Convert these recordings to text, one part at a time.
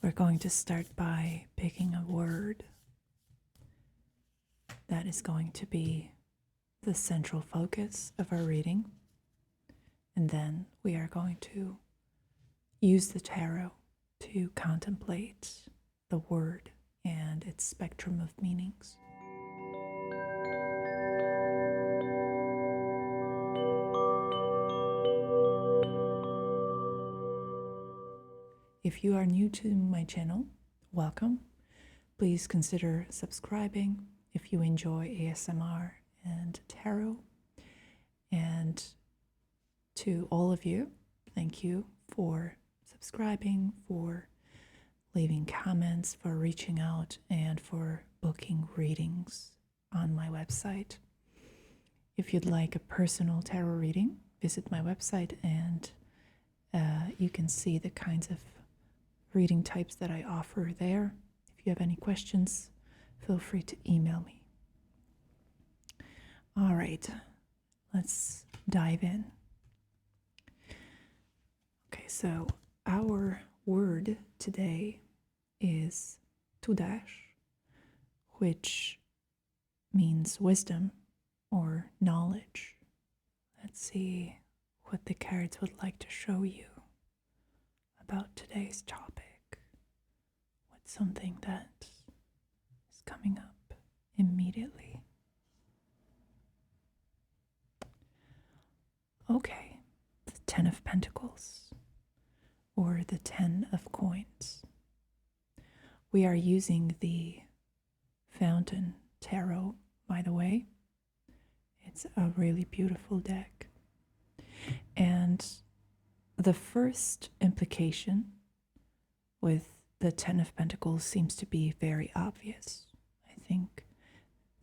We're going to start by picking a word that is going to be the central focus of our reading. And then we are going to use the tarot to contemplate the word and its spectrum of meanings. If you are new to my channel, welcome. Please consider subscribing if you enjoy ASMR and tarot. And to all of you, thank you for subscribing, for leaving comments, for reaching out, and for booking readings on my website. If you'd like a personal tarot reading, visit my website and you can see the kinds of reading types that I offer there. If you have any questions, feel free to email me. All right, let's dive in. Okay, so our word today is tudash, which means wisdom or knowledge. Let's see what the cards would like to show you about today's topic. What's something that is coming up immediately? Okay, the 10 of Pentacles, or the 10 of Coins. We are using the Fountain Tarot, by the way. It's a really beautiful deck. And the first implication with the 10 of Pentacles seems to be very obvious. I think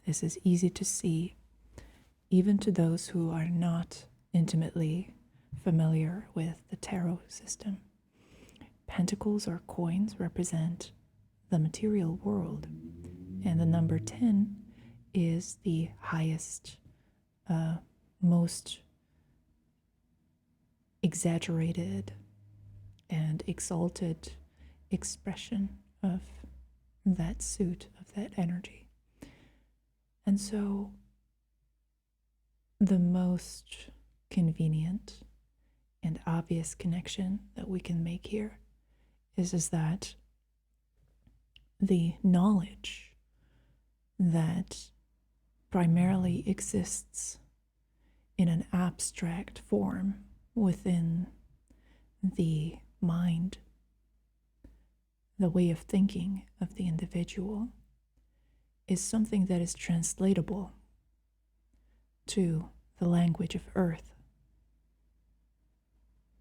this is easy to see, even to those who are not intimately familiar with the tarot system. Pentacles or coins represent the material world, and the number 10 is the highest, most exaggerated and exalted expression of that suit, of that energy. And so the most convenient and obvious connection that we can make here is that the knowledge that primarily exists in an abstract form within the mind, the way of thinking of the individual, is something that is translatable to the language of Earth,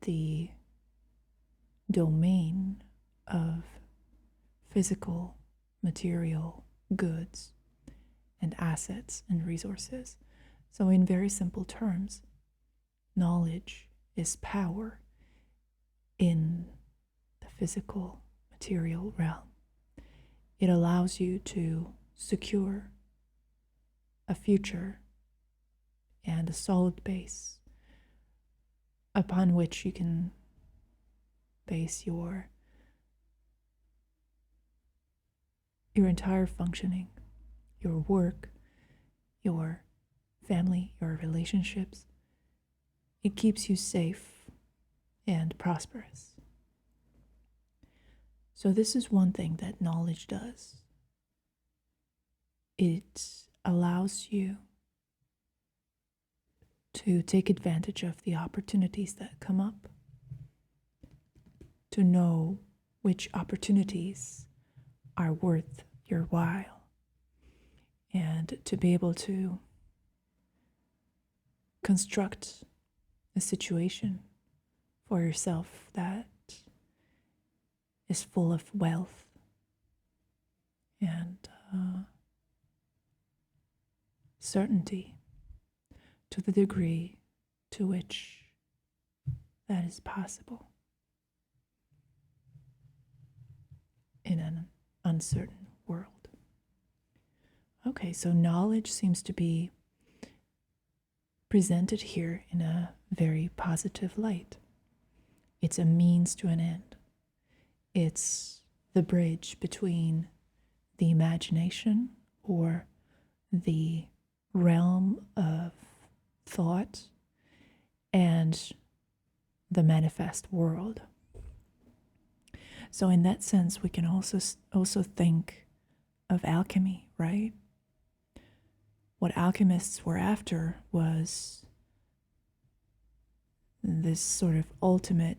the domain of physical, material goods and assets and resources. So in very simple terms, knowledge is power in the physical, material realm. It allows you to secure a future and a solid base upon which you can base your entire functioning, your work, your family, your relationships. It keeps you safe and prosperous. So this is one thing that knowledge does. It allows you to take advantage of the opportunities that come up, to know which opportunities are worth your while, and to be able to construct a situation for yourself that is full of wealth and certainty, to the degree to which that is possible in an uncertain world. Okay, so knowledge seems to be presented here in a very positive light. It's a means to an end. It's the bridge between the imagination or the realm of thought and the manifest world. So in that sense, we can also think of alchemy, right? What alchemists were after was this sort of ultimate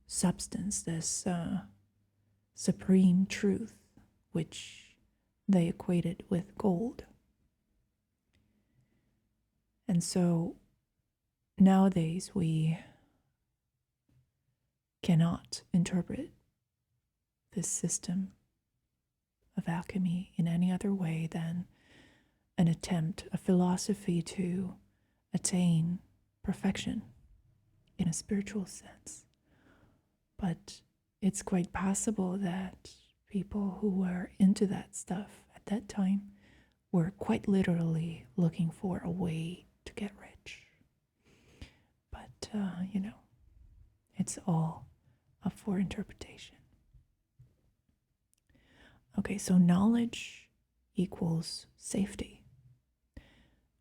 substance, this supreme truth, which they equated with gold. And so nowadays we cannot interpret this system of alchemy in any other way than an attempt, a philosophy to attain perfection in a spiritual sense. But it's quite possible that people who were into that stuff at that time were quite literally looking for a way to get rich. But, it's all up for interpretation. Okay, so knowledge equals safety.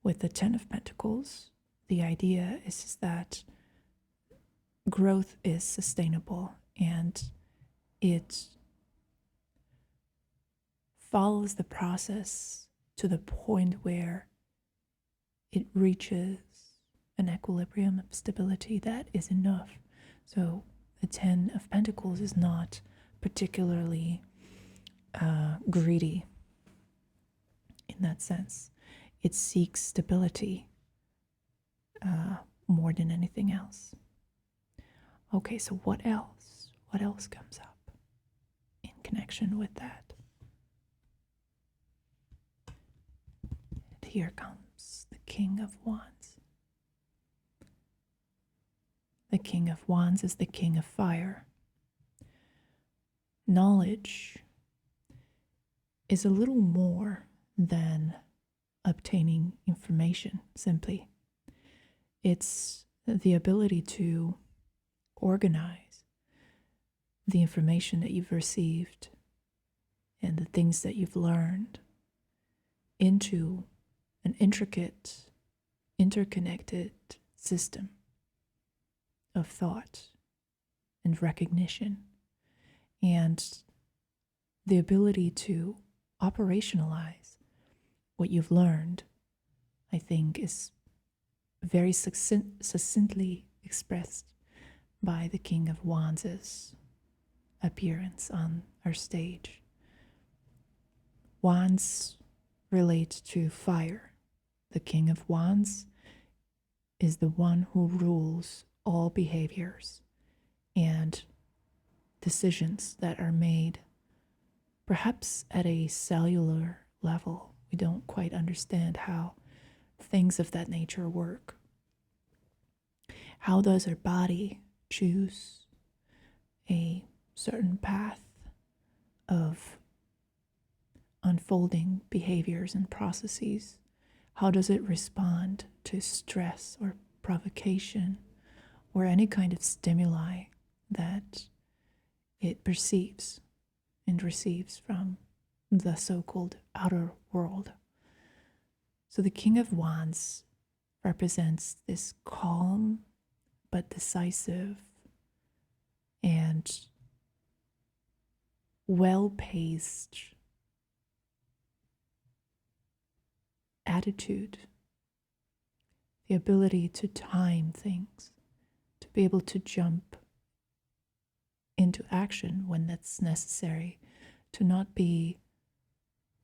With the Ten of Pentacles, the idea is that growth is sustainable and it follows the process to the point where it reaches an equilibrium of stability that is enough. So the Ten of Pentacles is not particularly greedy in that sense. It seeks stability more than anything else. Okay, so what else? What else comes up in connection with that? And here comes the King of Wands. The King of Wands is the King of Fire. Knowledge is a little more than obtaining information, simply. It's the ability to organize the information that you've received and the things that you've learned into an intricate, interconnected system of thought and recognition, and the ability to operationalize what you've learned, I think, is very succinctly expressed by the King of Wands' appearance on our stage. Wands relate to fire. The King of Wands is the one who rules all behaviors and decisions that are made perhaps at a cellular level. We don't quite understand how things of that nature work. How does our body choose a certain path of unfolding behaviors and processes? How does it respond to stress or provocation or any kind of stimuli that it perceives and receives from the so-called outer world? So the King of Wands represents this calm but decisive and well-paced attitude, the ability to time things, to be able to jump into action when that's necessary, to not be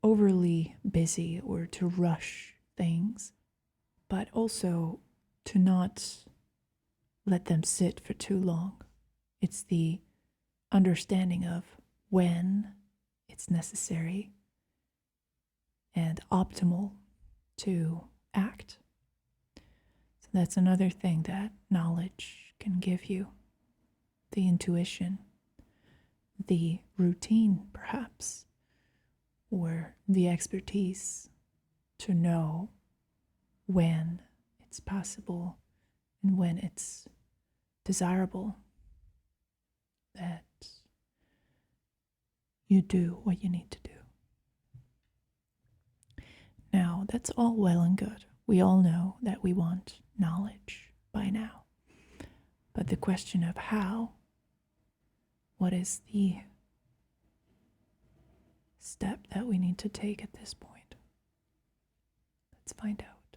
overly busy or to rush things, but also to not let them sit for too long. It's the understanding of when it's necessary and optimal to act. So that's another thing that knowledge can give you. The intuition, the routine perhaps, or the expertise to know when it's possible and when it's desirable that you do what you need to do. Now, that's all well and good. We all know that we want knowledge by now. But the question of how, what is the step that we need to take at this point? Let's find out.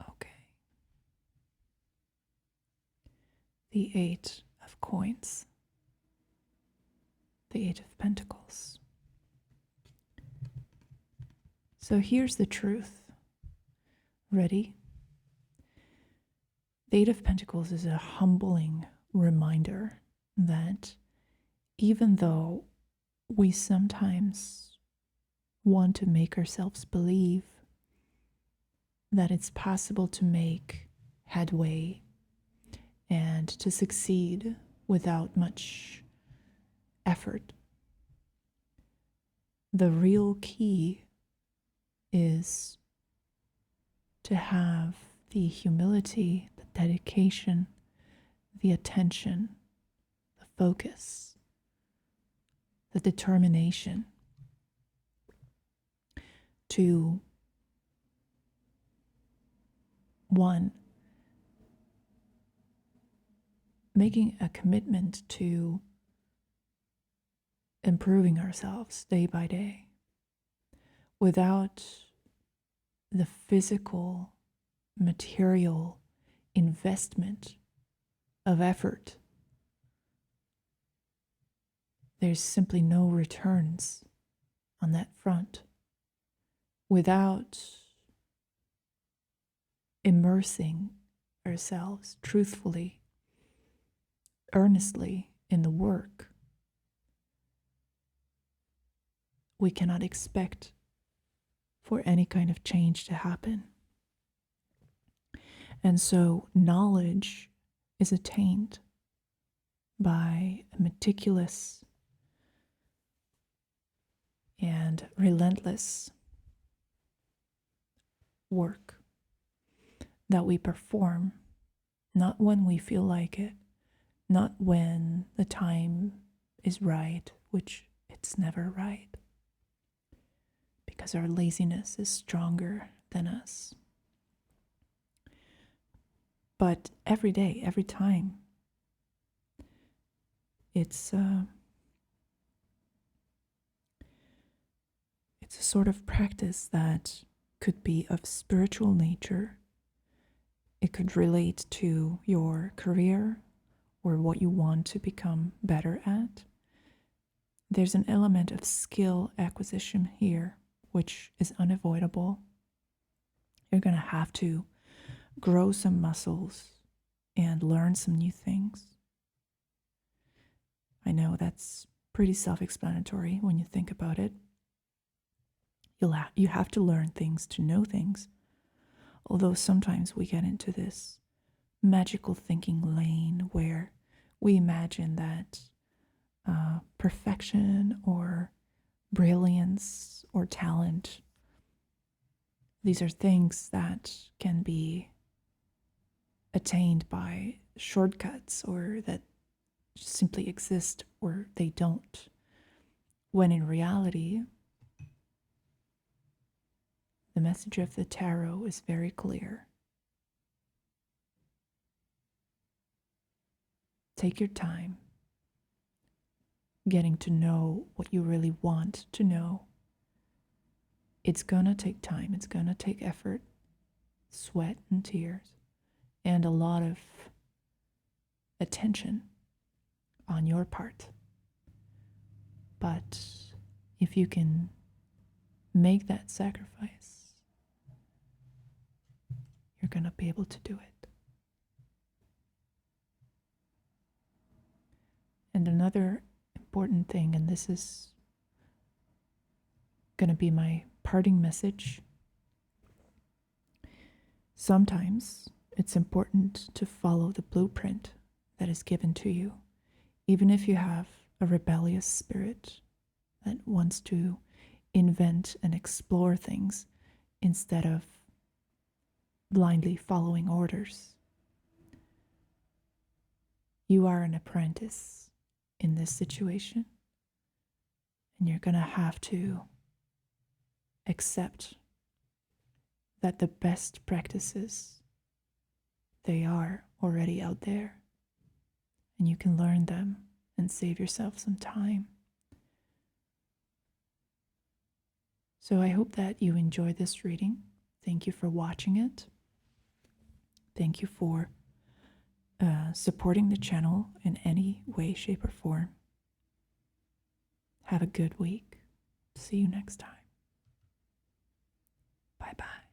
Okay. The Eight of Coins. The Eight of Pentacles. So here's the truth. Ready? The Eight of Pentacles is a humbling reminder that even though we sometimes want to make ourselves believe that it's possible to make headway and to succeed without much effort, the real key is to have the humility, the dedication, the attention, the focus, the determination to, one, making a commitment to improving ourselves day by day without the physical, material investment of effort. There's simply no returns on that front. Without immersing ourselves truthfully, earnestly in the work, we cannot expect for any kind of change to happen. And so knowledge is attained by a meticulous and relentless work that we perform, not when we feel like it, not when the time is right, which it's never right, because our laziness is stronger than us. But every day, every time, it's a sort of practice that could be of spiritual nature. It could relate to your career or what you want to become better at. There's an element of skill acquisition here, which is unavoidable. You're going to have to grow some muscles and learn some new things. I know that's pretty self-explanatory when you think about it. You have to learn things to know things. Although sometimes we get into this magical thinking lane where we imagine that perfection or brilliance or talent, these are things that can be attained by shortcuts or that simply exist or they don't. When in reality, the message of the tarot is very clear. Take your time getting to know what you really want to know. It's gonna take time, it's gonna take effort, sweat and tears, and a lot of attention on your part. But if you can make that sacrifice, you're gonna be able to do it. And another important thing, and this is going to be my parting message. Sometimes it's important to follow the blueprint that is given to you, even if you have a rebellious spirit that wants to invent and explore things instead of blindly following orders. You are an apprentice in this situation, and you're going to have to accept that the best practices, they are already out there, and you can learn them and save yourself some time. So I hope that you enjoy this reading. Thank you for watching it. Thank you for supporting the channel in any way, shape, or form. Have a good week. See you next time. Bye-bye.